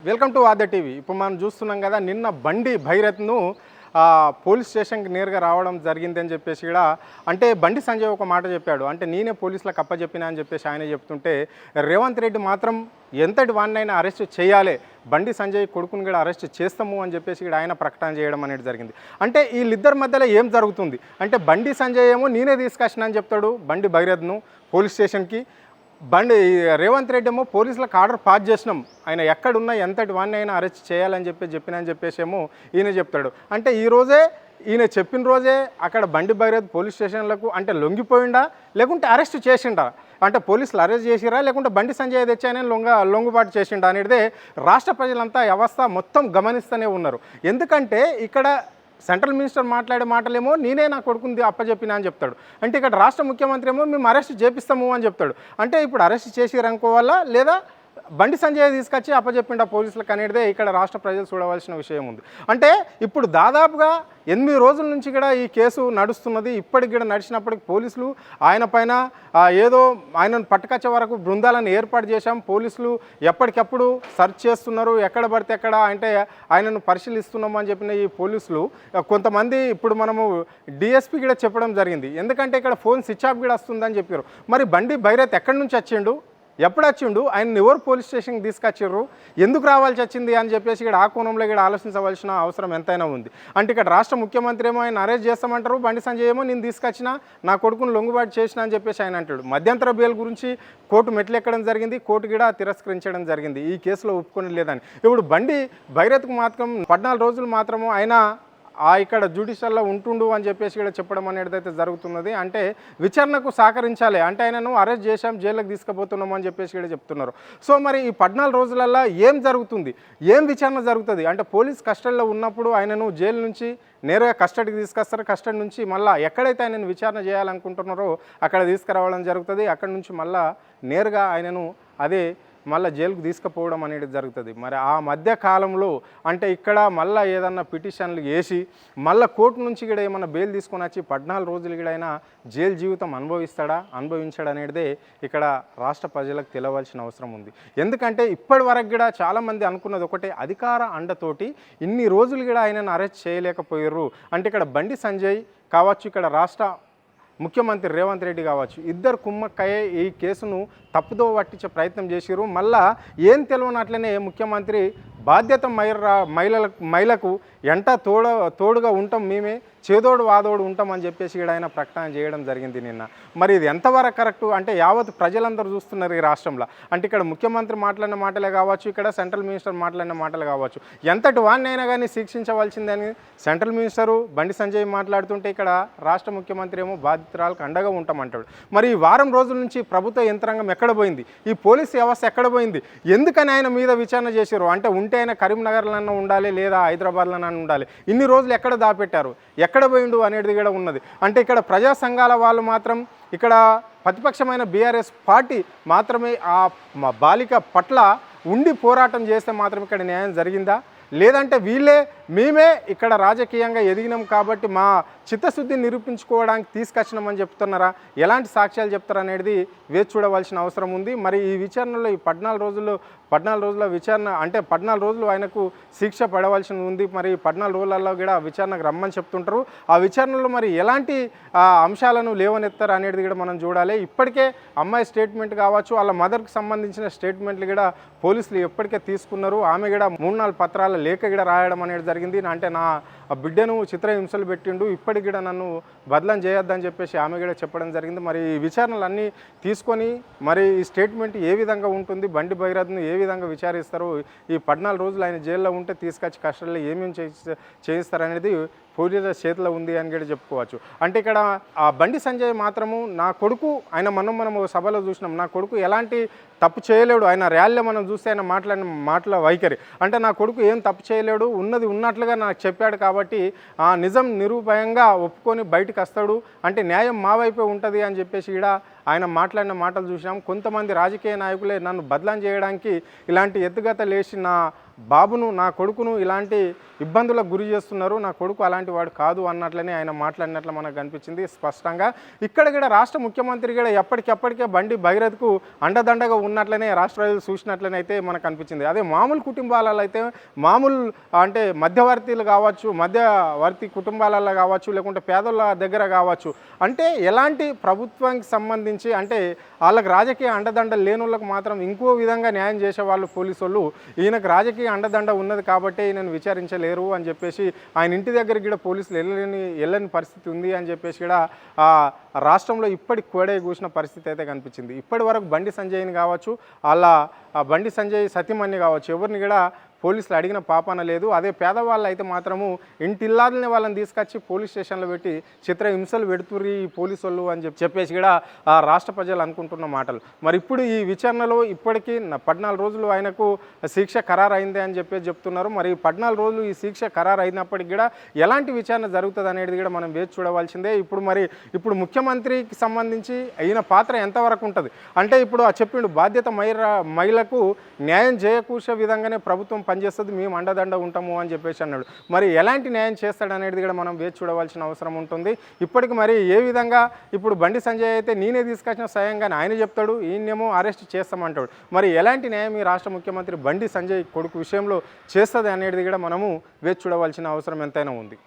Welcome to Aadya TV. ఇప్పుడు మనం చూస్తున్నాం కదా, నిన్న బండి భైరత్ను పోలీస్ స్టేషన్కి నేరుగా రావడం జరిగింది అని చెప్పేసి కూడా అంటే బండి సంజయ్ ఒక మాట చెప్పాడు. అంటే నేనే పోలీసులకు అప్పచెప్పినా అని చెప్పేసి ఆయన చెప్తుంటే, రేవంత్ రెడ్డి మాత్రం ఎంతటి వాడినైనా అరెస్ట్ చేయాలి, బండి సంజయ్ కొడుకుని కూడా అరెస్ట్ చేస్తాము అని చెప్పేసి కూడా ఆయన ప్రకటన చేయడం అనేది జరిగింది. అంటే వీళ్ళిద్దరి మధ్యలో ఏం జరుగుతుంది అంటే, బండి సంజయ్ ఏమో నేనే తీసుకొచ్చిన అని చెప్తాడు బండి భైరత్ను పోలీస్ స్టేషన్కి, రేవంత్ రెడ్డి ఏమో పోలీసులకు ఆర్డర్ పాస్ చేసినాం, ఆయన ఎక్కడున్నా ఎంతటి వాడిని అయినా అరెస్ట్ చేయాలని చెప్పేసి ఏమో ఈయన చెప్తాడు. అంటే ఈరోజే ఈయన చెప్పిన రోజే అక్కడ బండి భైరత్ పోలీస్ స్టేషన్లకు అంటే లొంగిపోయిండా లేకుంటే అరెస్ట్ చేసిండా, అంటే పోలీసులు అరెస్ట్ చేసిరా లేకుంటే బండి సంజయ్ తెచ్చాయని లొంగుబాటు చేసిండా అనేదే రాష్ట్ర ప్రజలంతా వ్యవస్థ మొత్తం గమనిస్తూనే ఉన్నారు. ఎందుకంటే ఇక్కడ సెంట్రల్ మినిస్టర్ మాట్లాడే మాటలేమో నేనే నా కొడుకుని అప్పచెప్పినా అని చెప్తాడు. అంటే ఇక్కడ రాష్ట్ర ముఖ్యమంత్రి ఏమో మేము అరెస్ట్ చేపిస్తాము అని చెప్తాడు. అంటే ఇప్పుడు అరెస్ట్ చేసిరనుకోవాలా లేదా బండి సంజయ్ తీసుకొచ్చి అప్పచెప్పిండా పోలీసులకు అనేదే ఇక్కడ రాష్ట్ర ప్రజలు చూడవలసిన విషయం ఉంది. అంటే ఇప్పుడు దాదాపుగా 8 రోజుల నుంచి కూడా ఈ కేసు నడుస్తున్నది. ఇప్పటికి కూడా నడిచినప్పటికి పోలీసులు ఆయన పైన ఏదో ఆయనను పట్టుకొచ్చే వరకు బృందాలను ఏర్పాటు చేశాం, పోలీసులు ఎప్పటికప్పుడు సెర్చ్ చేస్తున్నారు, ఎక్కడ పడితే ఎక్కడ అంటే ఆయనను పరిశీలిస్తున్నాము అని చెప్పిన ఈ పోలీసులు కొంతమంది ఇప్పుడు మనము డిఎస్పీ కూడా చెప్పడం జరిగింది. ఎందుకంటే ఇక్కడ ఫోన్ స్విచ్ ఆఫ్ కూడా వస్తుందని చెప్పారు. మరి బండి భైరత్ ఎక్కడి నుంచి వచ్చిండు, ఎప్పుడు వచ్చిండు, ఆయన ఎవరు పోలీస్ స్టేషన్కి తీసుకొచ్చిర్రు, ఎందుకు రావాల్సి వచ్చింది అని చెప్పేసి ఇక్కడ ఆ కోణంలో ఇక్కడ ఆలోచించవలసిన అవసరం ఎంతైనా ఉంది. అంటే ఇక్కడ రాష్ట్ర ముఖ్యమంత్రి ఏమో ఆయన అరెస్ట్ చేస్తామంటారు, బండి సంజయ్ ఏమో నేను తీసుకొచ్చిన నా కొడుకును లొంగుబాటు చేసిన అని చెప్పేసి ఆయన అంటాడు. మధ్యంతర బెయిల్ గురించి కోర్టు మెట్లెక్కడం జరిగింది, కోర్టు కూడా తిరస్కరించడం జరిగింది ఈ కేసులో ఒప్పుకొని లేదని. ఇప్పుడు బండి భైరత్కు మాత్రం 14 రోజులు మాత్రము ఆయన ఇక్కడ జ్యుడిషియల్లో ఉంటుండు అని చెప్పేసి కూడా చెప్పడం అనేది అయితే జరుగుతున్నది. అంటే విచారణకు సహకరించాలి, అంటే ఆయనను అరెస్ట్ చేశాం జైలుకి తీసుకుపోతున్నాము అని చెప్పేసి కూడా చెప్తున్నారు. సో మరి ఈ 14 రోజులలో ఏం జరుగుతుంది, ఏం విచారణ జరుగుతుంది అంటే పోలీస్ కస్టడీలో ఉన్నప్పుడు ఆయనను జైలు నుంచి నేరుగా కస్టడీకి తీసుకొస్తారు, కస్టడీ నుంచి మళ్ళీ ఎక్కడైతే ఆయనను విచారణ చేయాలనుకుంటున్నారో అక్కడ తీసుకురావడం జరుగుతుంది, అక్కడ నుంచి మళ్ళీ నేరుగా ఆయనను అదే మళ్ళీ జైలుకు తీసుకుపోవడం అనేది జరుగుతుంది. మరి ఆ మధ్య కాలంలో అంటే ఇక్కడ మళ్ళీ ఏదన్నా పిటిషన్లు వేసి మళ్ళీ కోర్టు నుంచి కూడా ఏమన్నా బెయిల్ తీసుకొని వచ్చి 14 రోజులు కూడా అయినా జైలు జీవితం అనుభవించాడు అనేదే ఇక్కడ రాష్ట్ర ప్రజలకు తెలవాల్సిన అవసరం ఉంది. ఎందుకంటే ఇప్పటి వరకు కూడా చాలామంది అనుకున్నది ఒకటే, అధికార అండతోటి ఇన్ని రోజులు కూడా ఆయనను అరెస్ట్ చేయలేకపోయారు. అంటే ఇక్కడ బండి సంజయ్ కావచ్చు, ఇక్కడ రాష్ట్ర ముఖ్యమంత్రి రేవంత్ రెడ్డి కావచ్చు, ఇద్దరు కుమ్మక్కయ్యే ఈ కేసును తప్పుదో పట్టించే ప్రయత్నం చేసిరు. మళ్ళా ఏం తెలియనట్లనే ముఖ్యమంత్రి బాధ్యత మహిళలకు ఎంట తోడుగా ఉంటాం, మేమే చేదోడు వాదోడు ఉంటామని చెప్పేసి ఇక్కడ ఆయన ప్రకటన చేయడం జరిగింది నిన్న. మరి ఇది ఎంతవరకు కరెక్టు అంటే యావత్ ప్రజలందరూ చూస్తున్నారు ఈ రాష్ట్రంలో. అంటే ఇక్కడ ముఖ్యమంత్రి మాట్లాడిన మాటలే కావచ్చు, ఇక్కడ సెంట్రల్ మినిస్టర్ మాట్లాడిన మాటలు కావచ్చు, ఎంతటి వాడినైనా కానీ శిక్షించవలసిందని సెంట్రల్ మినిస్టరు బండి సంజయ్ మాట్లాడుతుంటే, ఇక్కడ రాష్ట్ర ముఖ్యమంత్రి ఏమో బాధితురాలకు అండగా ఉంటామంటాడు. మరి ఈ వారం రోజుల నుంచి ప్రభుత్వ యంత్రాంగం ఎక్కడ పోయింది, ఈ పోలీసు వ్యవస్థ ఎక్కడ పోయింది, ఎందుకని ఆయన మీద విచారణ చేశారు అంటే ఉంటే ఆయన కరీంనగర్లోనే ఉండాలి లేదా హైదరాబాద్లోనే ఉండాలి, ఇన్ని రోజులు ఎక్కడ దాపెట్టారు, ఎక్కడ పోయిండు అనేది కూడా ఉన్నది. అంటే ఇక్కడ ప్రజా సంఘాల వాళ్ళు మాత్రం ఇక్కడ ప్రతిపక్షమైన బీఆర్ఎస్ పార్టీ మాత్రమే ఆ బాలిక పట్ల ఉండి పోరాటం చేస్తే మాత్రం ఇక్కడ న్యాయం జరిగిందా, లేదంటే మేమే ఇక్కడ రాజకీయంగా ఎదిగినాం కాబట్టి మా చిత్తశుద్ధిని నిరూపించుకోవడానికి తీసుకొచ్చినామని చెప్తున్నారా, ఎలాంటి సాక్ష్యాలు చెప్తారు అనేది వేచి చూడవలసిన అవసరం ఉంది. మరి ఈ విచారణలో ఈ 14 రోజుల విచారణ అంటే 14 రోజులు ఆయనకు శిక్ష పడవలసి ఉంది. మరి 14 రోజులలో కూడా విచారణకు రమ్మని చెప్తుంటారు. ఆ విచారణలో మరి ఎలాంటి అంశాలను లేవనెత్తారు అనేది కూడా మనం చూడాలి. ఇప్పటికే అమ్మాయి స్టేట్మెంట్ కావచ్చు, వాళ్ళ మదర్కి సంబంధించిన స్టేట్మెంట్లు కూడా పోలీసులు ఎప్పటికే తీసుకున్నారు. ఆమె కూడా 3-4 పత్రాల లేఖ కూడా రాయడం అనేది జరిగింది. అంటే నా బిడ్డను చిత్రహింసలు పెట్టిండు, ఇప్పటికి కూడా నన్ను బదలం చేయొద్దని చెప్పేసి ఆమె కూడా చెప్పడం జరిగింది. మరి ఈ విచారణలన్నీ తీసుకొని మరి ఈ స్టేట్మెంట్ ఏ విధంగా ఉంటుంది, బండి భైరత్ను ఏ విధంగా విచారిస్తారు, ఈ 14 రోజులు ఆయన జైల్లో ఉంటే తీసుకొచ్చి కస్టడీలో ఏమేమి చేయిస్తారనేది పోలీసుల చేతిలో ఉంది అని కూడా చెప్పుకోవచ్చు. అంటే ఇక్కడ ఆ బండి సంజయ్ మాత్రము నా కొడుకు ఆయన మనం సభలో చూసినాం, నా కొడుకు ఎలాంటి తప్పు చేయలేడు, ఆయన ర్యాలీలో మనం చూస్తే ఆయన మాట్లాడిన మాటల వైఖరి అంటే నా కొడుకు ఏం తప్పు చేయలేడు, ఉన్నది ఉన్నట్లుగా నాకు చెప్పాడు కాబట్టి నిజం నిరూపయంగా ఒప్పుకొని బయటకు వస్తాడు, అంటే న్యాయం మా వైపే ఉంటుంది అని చెప్పేసి ఇక్కడ ఆయన మాట్లాడిన మాటలు చూసినాం. కొంతమంది రాజకీయ నాయకులే నన్ను బదలాం చేయడానికి ఇలాంటి ఎత్తుగత లేచి నా బాబును, నా కొడుకును ఇలాంటి ఇబ్బందులకు గురి చేస్తున్నారు, నా కొడుకు అలాంటి వాడు కాదు అన్నట్లనే ఆయన మాట్లాడినట్లు మనకు కనిపించింది స్పష్టంగా. ఇక్కడ కూడా రాష్ట్ర ముఖ్యమంత్రి కూడా ఎప్పటికెప్పటికే బండి భగీరథకు అండదండగా ఉన్నట్లనే రాష్ట్ర ప్రజలు చూసినట్లనే అయితే మనకు అనిపించింది. అదే మామూలు కుటుంబాలలో అయితే మామూలు అంటే మధ్యవర్తీలు కావచ్చు, మధ్యవర్తి కుటుంబాలలో కావచ్చు, లేకుంటే పేదల దగ్గర కావచ్చు, అంటే ఎలాంటి ప్రభుత్వానికి సంబంధించి అంటే వాళ్ళకి రాజకీయ అండదండ లేని వాళ్ళకు మాత్రం ఇంకో విధంగా న్యాయం చేసేవాళ్ళు పోలీసు వాళ్ళు. ఈయనకు రాజకీయ అండదండ ఉన్నది కాబట్టి ఈయనను విచారించలేరు అని చెప్పేసి ఆయన ఇంటి దగ్గరికి కూడా పోలీసులు వెళ్ళని పరిస్థితి ఉంది అని చెప్పేసి కూడా రాష్ట్రంలో ఇప్పటి కోడే కూసిన పరిస్థితి అయితే కనిపించింది. ఇప్పటి వరకు బండి సంజయ్ని కావచ్చు, అలా బండి సంజయ్ సతీమణి కావచ్చు, ఎవరిని కూడా పోలీసులు అడిగిన పాపాన లేదు. అదే పేదవాళ్ళు అయితే మాత్రము ఇంటిల్లాదనే వాళ్ళని తీసుకొచ్చి పోలీస్ స్టేషన్లో పెట్టి చిత్ర హింసలు పెడుతుర్రు ఈ పోలీసు వాళ్ళు అని చెప్పేసి కూడా రాష్ట్ర ప్రజలు అనుకుంటున్న మాటలు. మరి ఇప్పుడు ఈ విచారణలో ఇప్పటికీ 14 రోజులు ఆయనకు శిక్ష ఖరారు అయింది అని చెప్పేసి చెప్తున్నారు. మరి 14 రోజులు ఈ శిక్ష ఖరారు అయినప్పటికీ కూడా ఎలాంటి విచారణ జరుగుతుంది అనేది కూడా మనం వేచి చూడవలసిందే. ఇప్పుడు ముఖ్యమంత్రికి సంబంధించి ఈయన పాత్ర ఎంతవరకు ఉంటుంది అంటే ఇప్పుడు చెప్పిండు బాధ్యత మహిళకు న్యాయం చేయకూసే విధంగానే ప్రభుత్వం పనిచేస్తుంది, మేము అండదండ ఉంటాము అని చెప్పేసి అన్నాడు. మరి ఎలాంటి న్యాయం చేస్తాడనేది కూడా మనం వేచి చూడవలసిన అవసరం ఉంటుంది. ఇప్పటికి మరి ఏ విధంగా ఇప్పుడు బండి సంజయ్ అయితే నేనే తీసుకొచ్చిన స్వయంగా ఆయన చెప్తాడు, ఈయనేమో అరెస్ట్ చేస్తామంటాడు. మరి ఎలాంటి న్యాయం ఈ రాష్ట్ర ముఖ్యమంత్రి బండి సంజయ్ కొడుకు విషయంలో చేస్తుంది అనేది కూడా మనము వేచి చూడవలసిన అవసరం ఎంతైనా ఉంది.